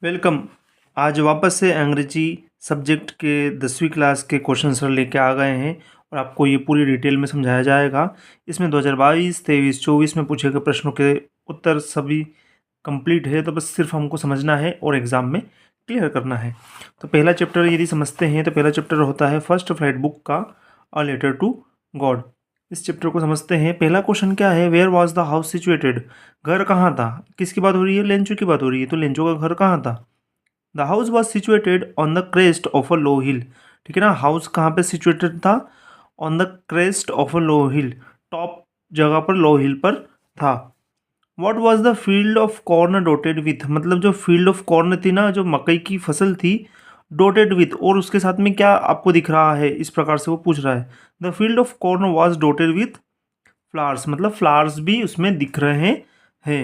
Welcome. आज वापस से अंग्रेजी सब्जेक्ट के 10वीं क्लास के क्वेश्चन आंसर लेके आ गए हैं और आपको ये पूरी डिटेल में समझाया जाएगा। इसमें 2022, 23, 24 में पूछे गए प्रश्नों के उत्तर सभी कंप्लीट है, तो बस सिर्फ हमको समझना है और एग्ज़ाम में क्लियर करना है। तो पहला चैप्टर यदि समझते हैं तो पहला चैप्टर होता है फर्स्ट फ्लाइट बुक का अ लेटर टू गॉड। इस चैप्टर को समझते हैं। पहला क्वेश्चन क्या है, where was the house situated. घर कहाँ था, किसकी बात हो रही है, लेंचो की बात हो रही है, तो लेंचो का घर कहाँ था। The house was situated on the crest of a low hill. ठीक है ना, हाउस कहाँ पे सिचुएटेड था, on the crest of a low hill, top जगह पर, लो हिल पर था। What was the field of corn dotted with, मतलब जो फील्ड ऑफ कॉर्न थी ना, जो मकई की फसल थी, डोटेड विथ, और उसके साथ में क्या आपको दिख रहा है, इस प्रकार से वो पूछ रहा है। The field of corn was डोटेड with flowers, मतलब फ्लावर्स भी उसमें दिख रहे हैं।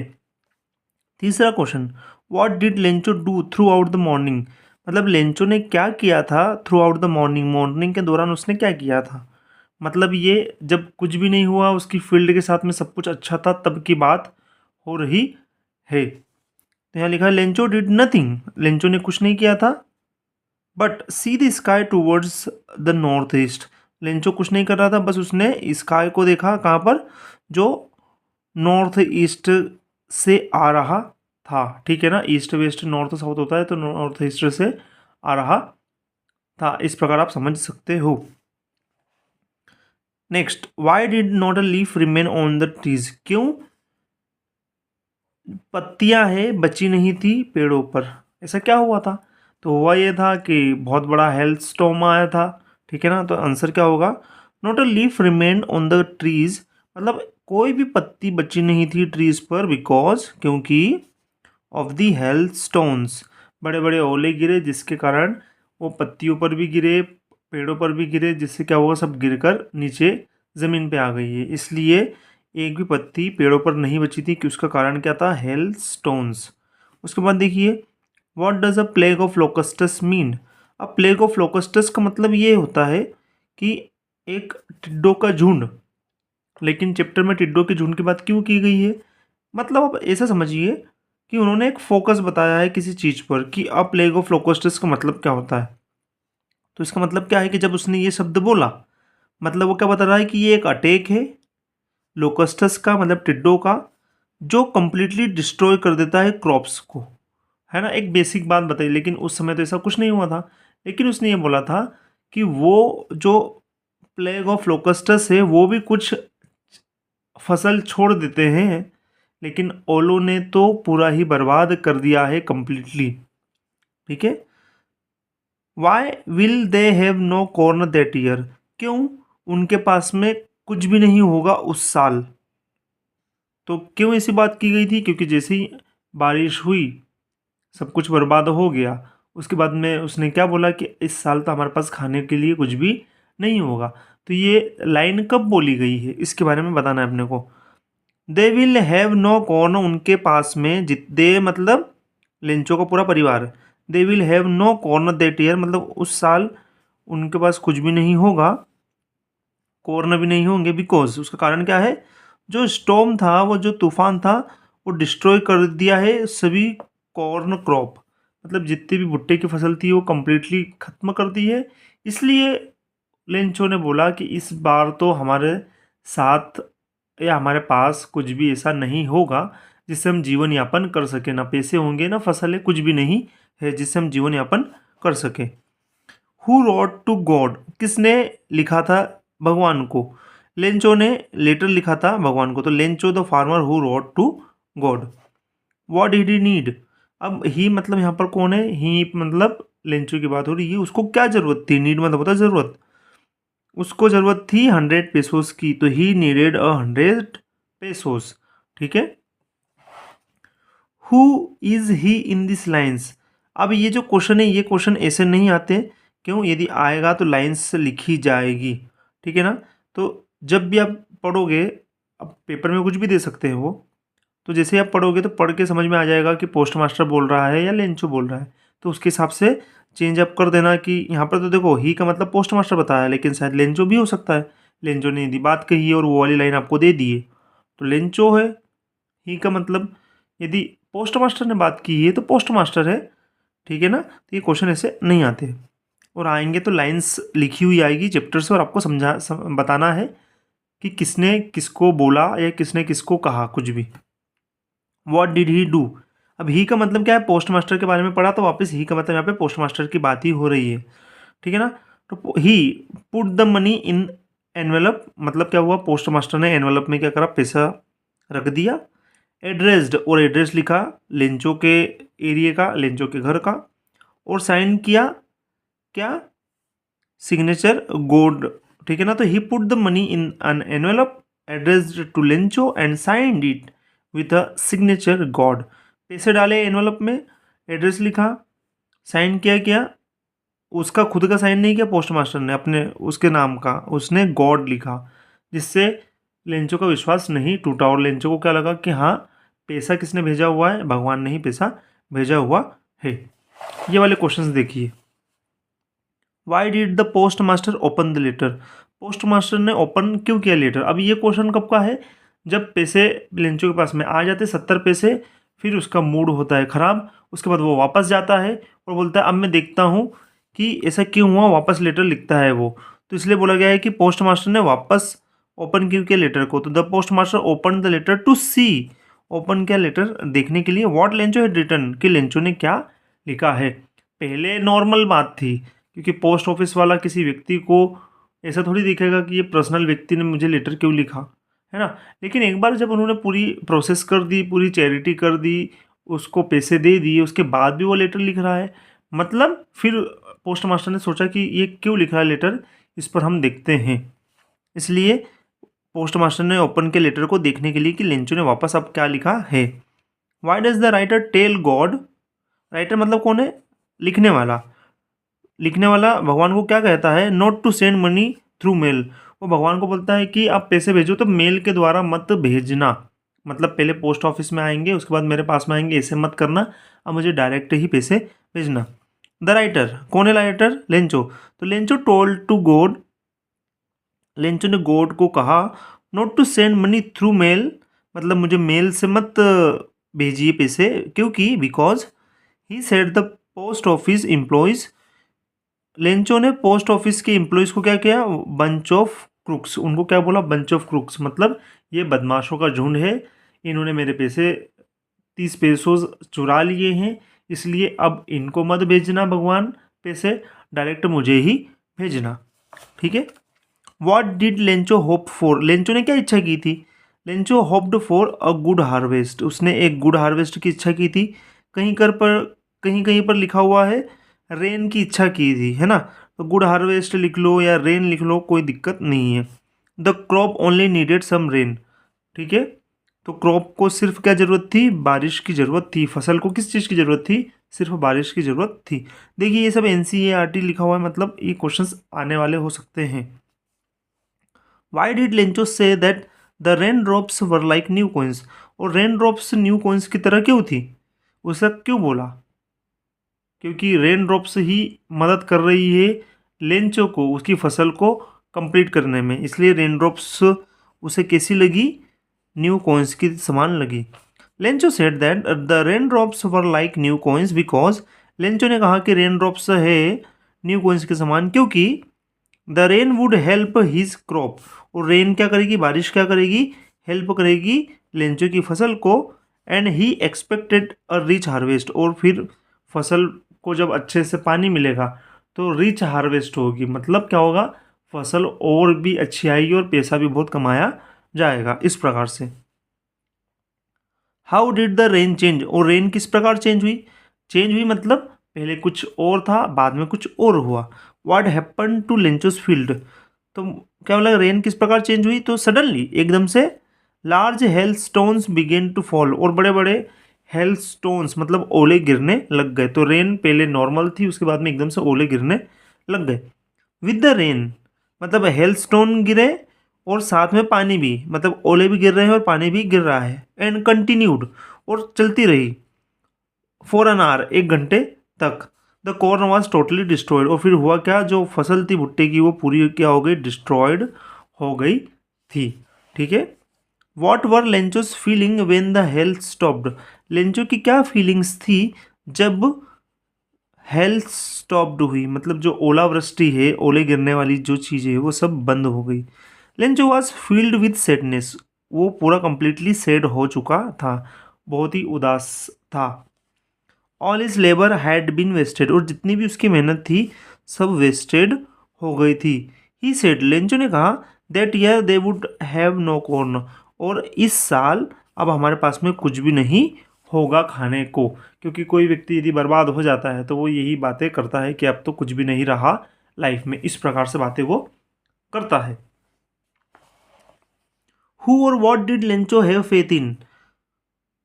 तीसरा question, what did Lencho do through out the morning, मतलब लेंचो ने क्या किया था through out the morning, morning के दौरान उसने क्या किया था। मतलब ये जब कुछ भी नहीं हुआ, उसकी फील्ड के साथ में सब कुछ अच्छा था, तब की बात हो रही है। तो यहाँ लिखा है लेंचो डिड नथिंग, लेंचो ने कुछ नहीं किया था। But see the sky towards the north east, Lencho कुछ नहीं कर रहा था, बस उसने स्काई को देखा, कहाँ पर, जो नॉर्थ ईस्ट से आ रहा था। ठीक है ना, ईस्ट वेस्ट नॉर्थ साउथ होता है, तो नॉर्थ ईस्ट से आ रहा था। इस प्रकार आप समझ सकते हो। Next, why did not a leaf remain on the trees, क्यों पत्तियां है बची नहीं थी पेड़ों पर, ऐसा क्या हुआ था। तो हुआ ये था कि बहुत बड़ा हेल्थ स्टॉर्म आया था। ठीक है ना, तो आंसर क्या होगा, not a leaf remain on the trees, मतलब कोई भी पत्ती बची नहीं थी ट्रीज पर, बिकॉज, क्योंकि ऑफ दी हेल्थ स्टोन्स, बड़े बड़े ओले गिरे, जिसके कारण वो पत्तियों पर भी गिरे, पेड़ों पर भी गिरे, जिससे क्या हुआ, सब गिरकर नीचे ज़मीन पे आ गई है। इसलिए एक भी पत्ती पेड़ों पर नहीं बची थी, कि उसका कारण क्या था, हेल्थ स्टोन्स। उसके बाद देखिए, what does a plague of locusts mean. अब प्लेग ऑफ लोकस्टस का मतलब ये होता है कि एक टिड्डों का झुंड, लेकिन चैप्टर में टिड्डों के झुंड की बात क्यों की गई है, मतलब आप ऐसा समझिए कि उन्होंने एक फोकस बताया है किसी चीज़ पर, कि अ प्लेग ऑफ लोकस्टस का मतलब क्या होता है। तो इसका मतलब क्या है कि जब उसने ये शब्द बोला, मतलब वो क्या बता रहा है कि ये एक अटैक है लोकस्टस का, मतलब टिड्डों का, जो कंप्लीटली डिस्ट्रॉय कर देता है क्रॉप्स को। है ना, एक बेसिक बात बताई, लेकिन उस समय तो ऐसा कुछ नहीं हुआ था। लेकिन उसने ये बोला था कि वो जो प्लेग ऑफ लोकस्टस है वो भी कुछ फसल छोड़ देते हैं, लेकिन ओलो ने तो पूरा ही बर्बाद कर दिया है कंप्लीटली। ठीक है, why will they have no corn that year, क्यों उनके पास में कुछ भी नहीं होगा उस साल। तो क्यों ऐसी बात की गई थी, क्योंकि जैसे ही बारिश हुई सब कुछ बर्बाद हो गया। उसके बाद में उसने क्या बोला कि इस साल तो हमारे पास खाने के लिए कुछ भी नहीं होगा। तो ये लाइन कब बोली गई है, इसके बारे में बताना है अपने को। They will have no corn, उनके पास में दे मतलब लेंचो का पूरा परिवार, they will have no corn that year, मतलब उस साल उनके पास कुछ भी नहीं होगा, कॉर्न भी नहीं होंगे, बिकॉज उसका कारण क्या है, जो स्टॉर्म था, वो जो तूफान था, वो डिस्ट्रॉय कर दिया है सभी कॉर्न क्रॉप, मतलब जितनी भी भुट्टे की फसल थी वो कम्प्लीटली ख़त्म कर दी है। इसलिए लेंचो ने बोला कि इस बार तो हमारे साथ या हमारे पास कुछ भी ऐसा नहीं होगा जिससे हम जीवन यापन कर सके, ना पैसे होंगे ना फसलें, कुछ भी नहीं है जिससे हम जीवन यापन कर सके। हु रोट टू गॉड, किसने लिखा था भगवान को, लेंचो ने लेटर लिखा था भगवान को। तो Lencho the farmer who wrote to God, what did he need. अब ही मतलब यहाँ पर कौन है, ही मतलब लेंचो की बात हो रही है, उसको क्या जरूरत थी, नीड मतलब होता है जरूरत, उसको ज़रूरत थी 100 पेसोस की, तो ही नीडेड 100 पेसोस। ठीक है, who is he in this lines. अब ये जो क्वेश्चन है, ये क्वेश्चन ऐसे नहीं आते, क्यों, यदि आएगा तो लाइन्स लिखी जाएगी। ठीक है ना, तो जब भी आप पढ़ोगे, अब पेपर में कुछ भी दे सकते हैं वो, तो जैसे आप पढ़ोगे तो पढ़ के समझ में आ जाएगा कि पोस्ट मास्टर बोल रहा है या लेंचो बोल रहा है, तो उसके हिसाब से चेंज अप कर देना। कि यहाँ पर तो देखो ही का मतलब पोस्ट मास्टर बताया है, लेकिन शायद लेंचो भी हो सकता है, लेंचो ने यदि बात कही है और वो वाली लाइन आपको दे दी है तो लेंचो है। ही का मतलब, यदि पोस्ट मास्टर ने बात की है तो पोस्ट मास्टर है, ठीक है ना। तो ये क्वेश्चन ऐसे नहीं आते, और आएंगे तो लाइंस लिखी हुई आएगी चैप्टर से, और आपको बताना है कि किसने किसको बोला या किसने किसको कहा, कुछ भी। What did he do. अब ही का मतलब क्या है, पोस्ट मास्टर के बारे में पढ़ा, तो वापस ही का मतलब यहाँ पे पोस्ट मास्टर की बात ही हो रही है, ठीक है ना। तो he put the money in envelope, मतलब क्या हुआ, पोस्ट मास्टर ने एनवेलप में क्या करा, पैसा रख दिया। एड्रेस्ड, और एड्रेस लिखा लेंचो के एरिया का, लेंचो के घर का, और साइन किया क्या, सिग्नेचर गोड, ठीक है ना। तो he put the money in an envelope addressed to Lencho and signed it with a signature God. पैसे डाले एनवेलप में, एड्रेस लिखा, साइन किया, क्या उसका खुद का साइन नहीं किया पोस्ट मास्टर ने, अपने उसके नाम का, उसने गॉड लिखा, जिससे लेंचो का विश्वास नहीं टूटा, और लेंचो को क्या लगा कि हाँ, पैसा किसने भेजा हुआ है, भगवान ने ही पैसा भेजा हुआ है। ये वाले क्वेश्चंस देखिए। Why did the post master open the letter. Post master ने ओपन क्यों किया लेटर। अब ये क्वेश्चन कब का है, जब पैसे लेंचो के पास में आ जाते 70 पैसे, फिर उसका मूड होता है ख़राब, उसके बाद वो वापस जाता है और बोलता है अब मैं देखता हूँ कि ऐसा क्यों हुआ, वापस लेटर लिखता है वो। तो इसलिए बोला गया है कि पोस्ट मास्टर ने वापस ओपन क्यों किया लेटर को। तो the post master open the letter to see, open किया लेटर देखने के लिए, व्हाट लेंचो हैड रिटन, कि लेंचो ने क्या लिखा है। पहले नॉर्मल बात थी, क्योंकि पोस्ट ऑफिस वाला किसी व्यक्ति को ऐसा थोड़ी दिखेगा कि ये पर्सनल व्यक्ति ने मुझे लेटर क्यों लिखा, है ना। लेकिन एक बार जब उन्होंने पूरी प्रोसेस कर दी, पूरी चैरिटी कर दी, उसको पैसे दे दिए, उसके बाद भी वो लेटर लिख रहा है, मतलब फिर पोस्ट मास्टर ने सोचा कि ये क्यों लिख रहा है लेटर, इस पर हम देखते हैं। इसलिए पोस्ट मास्टर ने ओपन के लेटर को देखने के लिए कि लेंचो ने वापस अब क्या लिखा है। Why does the writer tell God. Writer मतलब कौन है, लिखने वाला। लिखने वाला भगवान को क्या कहता है, not to send money through mail. वो भगवान को बोलता है कि आप पैसे भेजो तो मेल के द्वारा मत भेजना, मतलब पहले पोस्ट ऑफिस में आएंगे उसके बाद मेरे पास में आएंगे, ऐसे मत करना, अब मुझे डायरेक्ट ही पैसे भेजना। द राइटर कौन है, राइटर लेंचो। तो Lencho told to God, Lencho ने गॉड को कहा not to send money through mail, मतलब मुझे मेल से मत भेजिए पैसे, क्योंकि because he said the post office employees, Lencho ने पोस्ट ऑफिस के एम्प्लॉयज़ को क्या किया, बंच ऑफ क्रुक्स, उनको क्या बोला, बंच ऑफ क्रुक्स, मतलब ये बदमाशों का झुंड है, इन्होंने मेरे पैसे 30 पैसों चुरा लिए हैं, इसलिए अब इनको मत भेजना भगवान पैसे, डायरेक्ट मुझे ही भेजना, ठीक है। What did Lencho hope for, Lencho ने क्या इच्छा की थी, Lencho hoped for a good harvest, उसने एक गुड हार्वेस्ट की इच्छा की थी। कहीं कहीं पर लिखा हुआ है रेन की इच्छा की थी, है ना। तो गुड हार्वेस्ट लिख लो या रेन लिख लो, कोई दिक्कत नहीं है। The crop only needed some rain, ठीक है। तो क्रॉप को सिर्फ क्या ज़रूरत थी, बारिश की ज़रूरत थी। फसल को किस चीज़ की ज़रूरत थी, सिर्फ बारिश की ज़रूरत थी। देखिए ये सब NCERT लिखा हुआ है, मतलब ये क्वेश्चंस आने वाले हो सकते हैं। Why did Lencho say that the rain drops were like new coins, और रेन ड्रॉप्स न्यू कॉइन्स की तरह क्यों थी, उसे क्यों बोला, क्योंकि रेन ड्रॉप्स ही मदद कर रही है लेंचो को उसकी फसल को कंप्लीट करने में, इसलिए रेन ड्रॉप्स उसे कैसी लगी, न्यू कॉइन्स की समान लगी। Lencho said that the rain drops were like new coins because, Lencho ने कहा कि रेन ड्रॉप्स है न्यू कॉइन्स के समान, क्योंकि the rain would help his crop, और रेन क्या करेगी, बारिश क्या करेगी, हेल्प करेगी लेंचो की फसल को। And he expected a rich harvest, और फिर फसल को जब अच्छे से पानी मिलेगा तो रिच हार्वेस्ट होगी, मतलब क्या होगा, फसल और भी अच्छी आएगी और पैसा भी बहुत कमाया जाएगा, इस प्रकार से। How did the rain change, और रेन किस प्रकार चेंज हुई, चेंज हुई मतलब पहले कुछ और था बाद में कुछ और हुआ। व्हाट हैपन टू लेंचोस फील्ड, तो क्या बोला, रेन किस प्रकार चेंज हुई, तो सडनली एकदम से large hail stones began to fall, और बड़े बड़े हेल स्टोन्स मतलब ओले गिरने लग गए। तो रेन पहले नॉर्मल थी, उसके बाद में एकदम से ओले गिरने लग गए। विद द रेन मतलब हेल स्टोन गिरे और साथ में पानी भी, मतलब ओले भी गिर रहे हैं और पानी भी गिर रहा है। एंड कंटिन्यूड, और चलती रही फॉर एन आवर, 1 घंटे तक। The corn was totally destroyed, और फिर हुआ क्या, जो फसल थी भुट्टे की वो पूरी क्या हो गई, डिस्ट्रॉयड हो गई थी, ठीक है। What were Lencho's feeling when the health stopped, Lencho की क्या फीलिंग्स थी जब हेल्थ स्टॉप्ड हुई, मतलब जो ओलावृष्टि है, ओले गिरने वाली जो चीज़ें है वो सब बंद हो गई। Lencho was field with sadness, वो पूरा कंप्लीटली सैड हो चुका था, बहुत ही उदास था। All is labour had been wasted, और जितनी भी उसकी मेहनत थी सब वेस्टेड हो गई थी। ही सेड, लेंचो ने कहा, that year they would have no corn, और इस साल अब हमारे पास में कुछ भी नहीं होगा खाने को। क्योंकि कोई व्यक्ति यदि बर्बाद हो जाता है तो वो यही बातें करता है कि अब तो कुछ भी नहीं रहा लाइफ में, इस प्रकार से बातें वो करता है। हु और what did Lencho have faith in,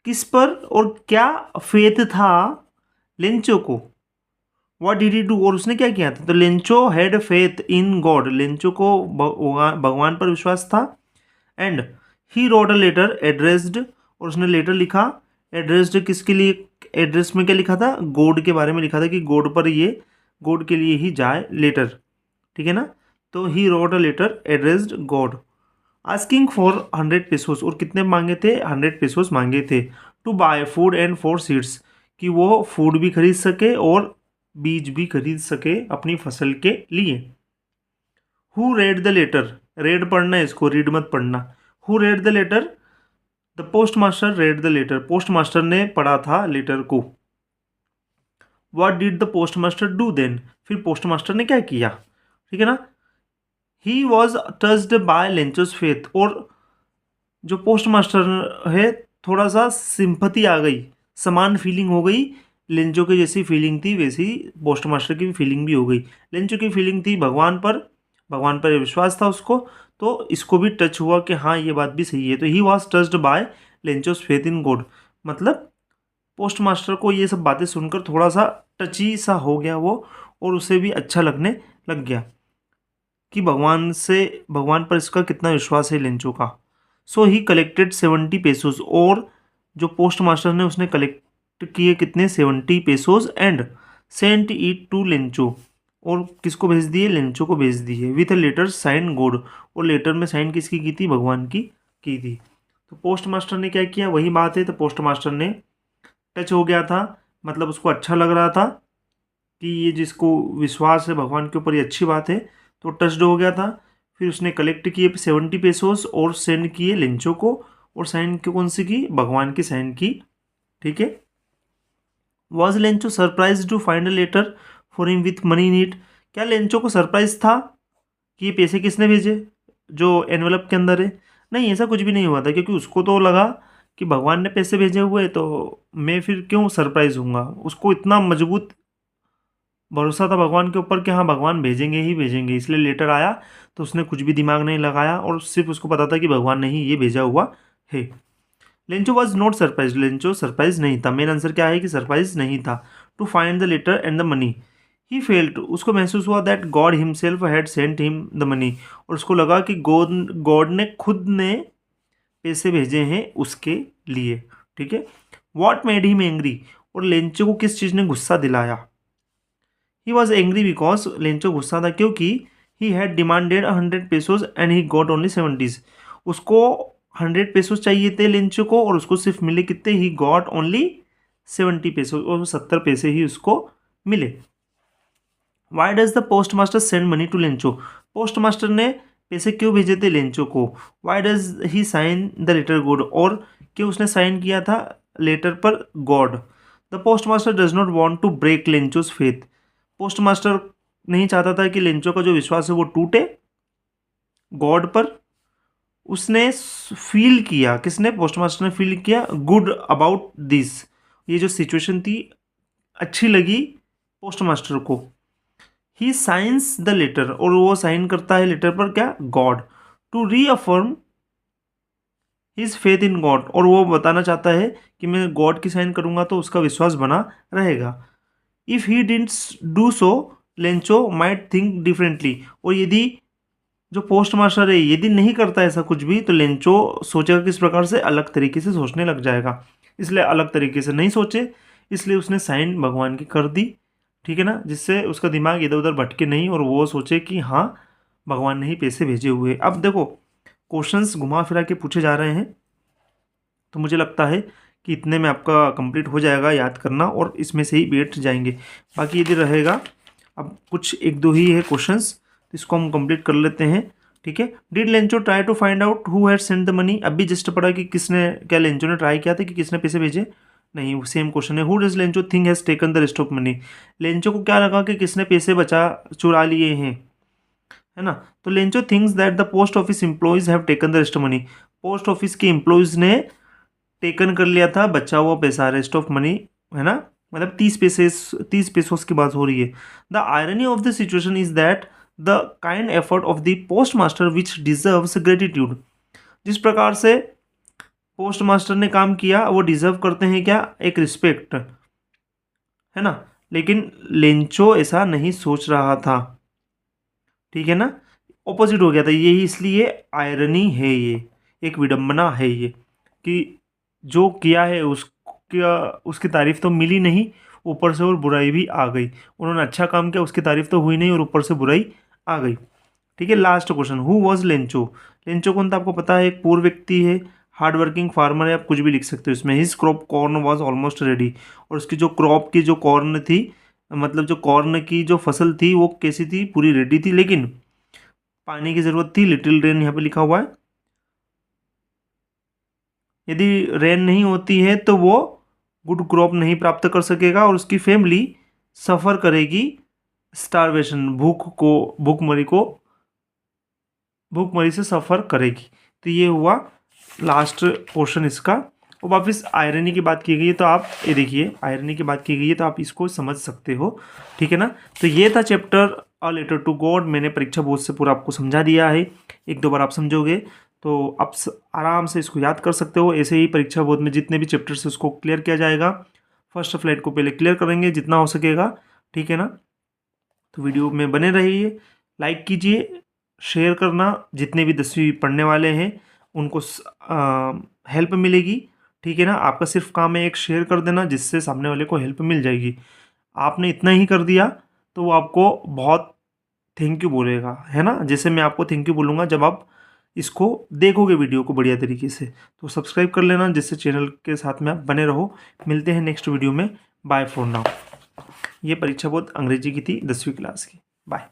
किस पर और क्या फेथ था लेंचो को। व्हाट डिड ही डू, और उसने क्या किया था, तो Lencho had faith in God, Lencho को भगवान पर विश्वास था। And he wrote a letter addressed, और उसने लेटर लिखा, एड्रेस्ड किसके लिए, एड्रेस में क्या लिखा था, गॉड के बारे में लिखा था कि गॉड पर ये, गॉड के लिए ही जाए लेटर, ठीक है ना। तो he wrote a letter addressed God, asking for 100 pesos, और कितने मांगे थे, 100 पेसोस मांगे थे। To buy food and for seeds, कि वो फूड भी खरीद सके और बीज भी खरीद सके अपनी फसल के लिए। Who read the letter, read पढ़ना है इसको, रीड मत पढ़ना। Who read the letter, the post master read the letter, post master ने पढ़ा था लेटर को। What did the post master do then, फिर पोस्ट मास्टर ने क्या किया, ठीक है ना। He was touched by Lencho's faith, और जो पोस्ट मास्टर है थोड़ा सा सिंपथी आ गई, समान फीलिंग हो गई, लेंचो की जैसी फीलिंग थी वैसी पोस्ट मास्टर की फीलिंग भी हो गई। लेंचो की फीलिंग थी भगवान पर, भगवान पर विश्वास था उसको, तो इसको भी टच हुआ कि हाँ ये बात भी सही है। तो he was touched by Lencho's faith in God, मतलब पोस्ट मास्टर को ये सब बातें सुनकर थोड़ा सा टची सा हो गया वो, और उसे भी अच्छा लगने लग गया कि भगवान से, भगवान पर इसका कितना विश्वास है लेंचो का। सो ही कलेक्टेड 70 पेसोस, और जो पोस्ट मास्टर ने उसने कलेक्ट किए कितने, 70 pesos, and sent it to Lencho, और किसको भेज दिए, लेंचो को भेज दिए। With a letter sign God, और लेटर में साइन किसकी की थी, भगवान की थी। तो पोस्ट मास्टर ने क्या किया, वही बात है, तो पोस्ट मास्टर ने टच हो गया था, मतलब उसको अच्छा लग रहा था कि ये जिसको विश्वास है भगवान के ऊपर ये अच्छी बात है, तो टच्ड हो गया था। फिर उसने कलेक्ट किए 70 पेसोस और सेंड किए लेंचो को, और साइन की कौन सी की, भगवान की साइन की, ठीक है। Was Lencho surprise to find a letter for him with money in it, क्या लेंचो को सरप्राइज था कि ये पैसे किसने भेजे जो एनवेलप के अंदर है। नहीं, ऐसा कुछ भी नहीं हुआ था, क्योंकि उसको तो लगा कि भगवान ने पैसे भेजे हुए तो मैं फिर क्यों सरप्राइज हूँगा। उसको इतना मजबूत भरोसा था भगवान के ऊपर कि हाँ भगवान भेजेंगे ही भेजेंगे, इसलिए लेटर आया तो उसने कुछ भी दिमाग नहीं लगाया, और सिर्फ उसको पता था कि भगवान ने ही ये भेजा हुआ है। Lencho was not surprise, Lencho surprise नहीं था, मेन आंसर क्या है कि सरप्राइज नहीं था। To find the letter and the money, he felt, उसको महसूस हुआ that God himself had sent him the money, और उसको लगा कि गॉड गॉड ने खुद ने पैसे भेजे हैं उसके लिए, ठीक है। वॉट मेड हिम एंग्री, और लेंचो को किस चीज़ ने गुस्सा दिलाया। He was angry because, Lencho गुस्सा था क्योंकि he had demanded 100 pesos and he got only 70, उसको 100 पेसोज चाहिए थे लेंचो को, और उसको सिर्फ मिले कितने, ही गॉट ओनली 70 पेसोज, और 70 पैसे ही उसको मिले। Why does the post master send money to Lencho, post master ने पैसे क्यों भेजे थे लेंचो को। Why does he sign the letter God, और क्यों उसने साइन किया था लेटर पर God. The post master does not want to break Lencho's faith, post master नहीं चाहता था कि लेंचो का जो विश्वास है वो टूटे गॉड पर। उसने फील किया, किसने, पोस्ट मास्टर ने फील किया गुड अबाउट दिस, ये जो सिचुएशन थी अच्छी लगी पोस्ट मास्टर को। ही साइंस द लेटर, और वो साइन करता है लेटर पर क्या, God. To reaffirm his faith in God, और वो बताना चाहता है कि मैं गॉड की साइन करूंगा तो उसका विश्वास बना रहेगा। If he didn't do so Lencho might think differently, और यदि जो पोस्ट मास्टर है यदि नहीं करता ऐसा कुछ भी तो लेंचो सोचेगा किस प्रकार से, अलग तरीके से सोचने लग जाएगा, इसलिए अलग तरीके से नहीं सोचे, इसलिए उसने साइन भगवान की कर दी, ठीक है ना, जिससे उसका दिमाग इधर उधर भटके नहीं और वो सोचे कि हाँ भगवान ने ही पैसे भेजे हुए। अब देखो क्वेश्चंस घुमा फिरा के पूछे जा रहे हैं, तो मुझे लगता है कि इतने में आपका कंप्लीट हो जाएगा याद करना और इसमें से ही बैठ जाएंगे, बाकी यदि रहेगा। अब कुछ एक दो ही है क्वेश्चंस, तो इसको हम कंप्लीट कर लेते हैं। ठीक है, did Lencho try to find out who had send the money. अभी जस्ट पढ़ा कि किसने, क्या लेंचो ने ट्राई किया था कि किसने पैसे भेजे, नहीं, सेम क्वेश्चन है। Who does Lencho think has taken the rest of money. Lencho को क्या लगा कि किसने पैसे चुरा लिए हैं, है ना। तो Lencho thinks that the post office employees have taken the rest of money. Post office के एम्प्लॉयज ने टेकन कर लिया था बचा हुआ पैसा, रेस्ट ऑफ मनी, है ना, मतलब 30 पैसों की बात हो रही है। The irony of the situation is that the kind effort of the post master which deserves gratitude. जिस प्रकार से पोस्ट मास्टर ने काम किया वो डिजर्व करते हैं क्या, एक रिस्पेक्ट, है ना। लेकिन लेंचो ऐसा नहीं सोच रहा था, ठीक है ना, ऑपोजिट हो गया था। यही इसलिए आयरनी है, ये एक विडंबना है ये, कि जो किया है उसकी तारीफ तो मिली नहीं, ऊपर से और बुराई भी आ गई। उन्होंने अच्छा काम किया, उसकी तारीफ तो हुई नहीं और ऊपर से बुराई आ गई। ठीक है, last question, who was Lencho. Lencho कौन था आपको पता है, एक पूर्व व्यक्ति है, हार्ड वर्किंग फार्मर है, आप कुछ भी लिख सकते हो इसमें। His crop corn was almost ready. और उसकी जो क्रॉप की जो कॉर्न थी, मतलब जो कॉर्न की जो फसल थी वो कैसी थी, पूरी रेडी थी, लेकिन पानी की जरूरत थी। लिटिल रेन यहाँ पे लिखा हुआ है। यदि रेन नहीं होती है तो वो गुड क्रॉप नहीं प्राप्त कर सकेगा और उसकी फैमिली सफ़र करेगी स्टारवेशन, भूखमरी से सफ़र करेगी। तो ये हुआ लास्ट पोर्शन इसका। और वापस आयरनी की बात की गई है, तो आप ये देखिए, आयरनी की बात की गई है तो आप इसको समझ सकते हो, ठीक है ना। तो ये था chapter a letter to God. मैंने परीक्षा बोर्ड से पूरा आपको समझा दिया है, एक दो बार आप समझोगे तो आप आराम से इसको याद कर सकते हो। ऐसे ही परीक्षा बोर्ड में जितने भी चैप्टर्स उसको क्लियर किया जाएगा, फर्स्ट फ्लाइट को पहले क्लियर करेंगे जितना हो सकेगा, ठीक है ना। तो वीडियो में बने रहिए, लाइक कीजिए, शेयर करना, जितने भी 10वीं पढ़ने वाले हैं उनको हेल्प मिलेगी, ठीक है ना। आपका सिर्फ काम है एक शेयर कर देना, जिससे सामने वाले को हेल्प मिल जाएगी। आपने इतना ही कर दिया तो वो आपको बहुत थैंक यू बोलेगा, है ना। जैसे मैं आपको थैंक यू बोलूँगा जब आप इसको देखोगे वीडियो को बढ़िया तरीके से। तो सब्सक्राइब कर लेना, जिससे चैनल के साथ में आप बने रहो। मिलते हैं नेक्स्ट वीडियो में, बाय फॉर नाउ। ये परीक्षा बहुत अंग्रेजी की थी 10वीं क्लास की। बाय।